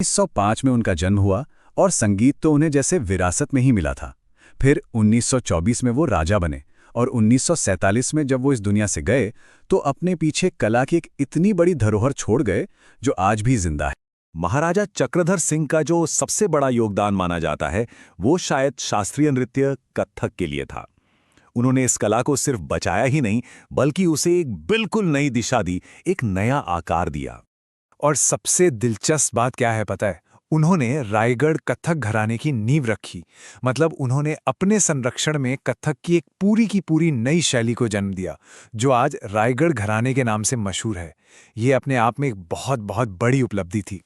1905 में उनका जन्म हुआ और संगीत तो उन्हें जैसे विरासत में ही मिला था। फिर 1924 में वो राजा बने और 1947 में जब वो इस दुनिया से गए तो अपने पीछे कला की एक इतनी बड़ी धरोहर छोड़ गए जो आज भी जिंदा है। महाराजा चक्रधर सिंह का जो सबसे बड़ा योगदान माना जाता है वो शायद शास्त्रीय नृत्य कत्थक के लिए था। उन्होंने इस कला को सिर्फ बचाया ही नहीं बल्कि उसे एक बिल्कुल नई दिशा दी, एक नया आकार दिया। और सबसे दिलचस्प बात क्या है पता है? उन्होंने रायगढ़ कथक घराने की नींव रखी। मतलब उन्होंने अपने संरक्षण में कथक की एक पूरी की पूरी नई शैली को जन्म दिया जो आज रायगढ़ घराने के नाम से मशहूर है। ये अपने आप में एक बहुत बहुत बड़ी उपलब्धि थी।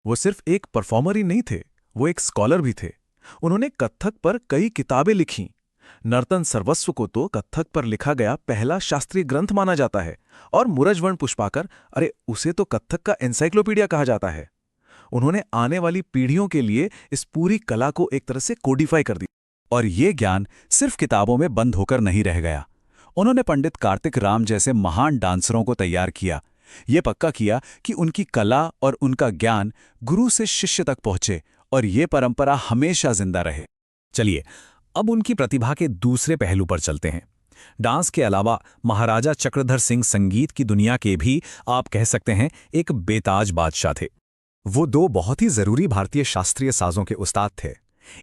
वो सिर्फ एक परफॉर्मर ही नहीं थे, वो एक स्कॉलर भी थे। उन्होंने कत्थक पर कई किताबें लिखीं। नर्तन सर्वस्व को तो कत्थक पर लिखा गया पहला शास्त्रीय ग्रंथ माना जाता है और मूरजवर्ण पुष्पाकर, अरे उसे तो कत्थक का एनसाइक्लोपीडिया कहा जाता है। उन्होंने आने वाली पीढ़ियों के लिए इस पूरी कला को एक तरह से कोडिफाई कर दिया। और ये ज्ञान सिर्फ किताबों में बंद होकर नहीं रह गया। उन्होंने पंडित कार्तिक राम जैसे महान डांसरों को तैयार किया। ये पक्का किया कि उनकी कला और उनका ज्ञान गुरु से शिष्य तक पहुंचे और ये परंपरा हमेशा जिंदा रहे। चलिए अब उनकी प्रतिभा के दूसरे पहलू पर चलते हैं। डांस के अलावा महाराजा चक्रधर सिंह संगीत की दुनिया के भी आप कह सकते हैं एक बेताज बादशाह थे। वो दो बहुत ही जरूरी भारतीय शास्त्रीय साजों के उस्ताद थे।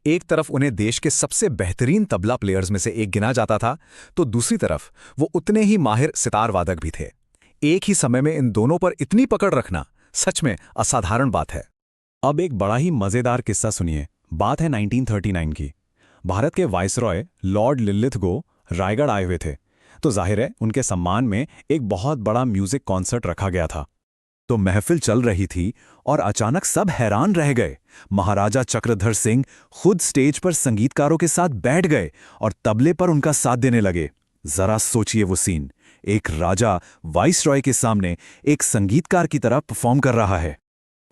एक तरफ उन्हें देश के सबसे बेहतरीन तबला प्लेयर्स में से एक गिना जाता था, तो दूसरी तरफ वो उतने ही माहिर सितार वादक भी थे। एक ही समय में इन दोनों पर इतनी पकड़ रखना सच में असाधारण बात है। अब एक बड़ा ही मजेदार किस्सा सुनिए। बात है 1939 की। भारत के वाइसरॉय लॉर्ड लिलिथगो रायगढ़ आए हुए थे, तो जाहिर है उनके सम्मान में एक बहुत बड़ा म्यूजिक कॉन्सर्ट रखा गया था। तो महफिल चल रही थी और अचानक सब हैरान रह गए। महाराजा चक्रधर सिंह खुद स्टेज पर संगीतकारों के साथ बैठ गए और तबले पर उनका साथ देने लगे। जरा सोचिए वो सीन, एक राजा वाइसरॉय के सामने एक संगीतकार की तरह परफॉर्म कर रहा है।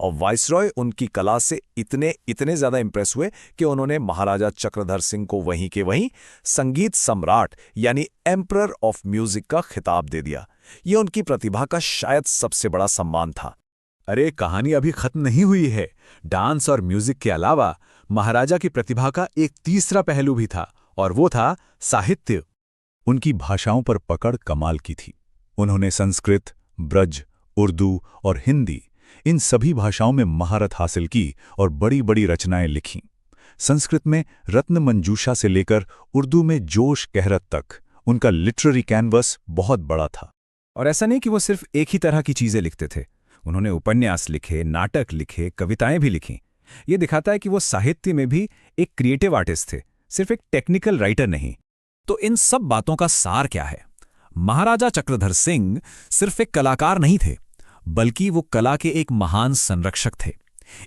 और वाइसरॉय उनकी कला से इतने ज्यादा इंप्रेस हुए कि उन्होंने महाराजा चक्रधर सिंह को वहीं के वहीं संगीत सम्राट यानी एम्परर ऑफ म्यूजिक का खिताब दे दिया। ये उनकी प्रतिभा का शायद सबसे बड़ा सम्मान था। अरे कहानी अभी खत्म नहीं हुई है। डांस और म्यूजिक के अलावा महाराजा की प्रतिभा का एक तीसरा पहलू भी था और वो था साहित्य। उनकी भाषाओं पर पकड़ कमाल की थी। उन्होंने संस्कृत, ब्रज, उर्दू और हिंदी इन सभी भाषाओं में महारत हासिल की और बड़ी बड़ी रचनाएं लिखीं। संस्कृत में रत्न मंजूषा से लेकर उर्दू में जोश कहरत तक उनका लिटरेरी कैनवस बहुत बड़ा था। और ऐसा नहीं कि वो सिर्फ एक ही तरह की चीजें लिखते थे। उन्होंने उपन्यास लिखे, नाटक लिखे, कविताएं भी लिखीं। ये दिखाता है कि वो साहित्य में भी एक क्रिएटिव आर्टिस्ट थे, सिर्फ एक टेक्निकल राइटर नहीं। तो इन सब बातों का सार क्या है? महाराजा चक्रधर सिंह सिर्फ एक कलाकार नहीं थे, बल्कि वो कला के एक महान संरक्षक थे।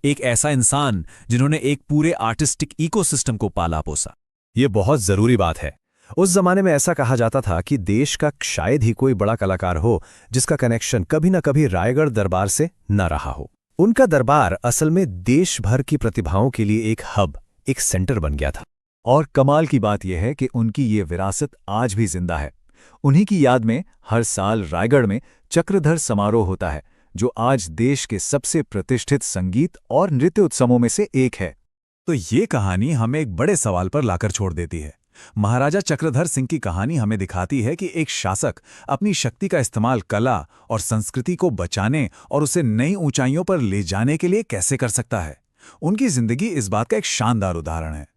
एक ऐसा इंसान जिन्होंने एक पूरे आर्टिस्टिक इकोसिस्टम को पाला पोसा। ये बहुत जरूरी बात है। उस जमाने में ऐसा कहा जाता था कि देश का शायद ही कोई बड़ा कलाकार हो जिसका कनेक्शन कभी न कभी रायगढ़ दरबार से न रहा हो। उनका दरबार असल में देश भर की प्रतिभाओं के लिए एक हब, एक सेंटर बन गया था। और कमाल की बात यह है कि उनकी ये विरासत आज भी जिंदा है। उन्हीं की याद में हर साल रायगढ़ में चक्रधर समारोह होता है, जो आज देश के सबसे प्रतिष्ठित संगीत और नृत्य उत्सवों में से एक है। तो ये कहानी हमें एक बड़े सवाल पर लाकर छोड़ देती है। महाराजा चक्रधर सिंह की कहानी हमें दिखाती है कि एक शासक अपनी शक्ति का इस्तेमाल कला और संस्कृति को बचाने और उसे नई ऊंचाइयों पर ले जाने के लिए कैसे कर सकता है। उनकी जिंदगी इस बात का एक शानदार उदाहरण है।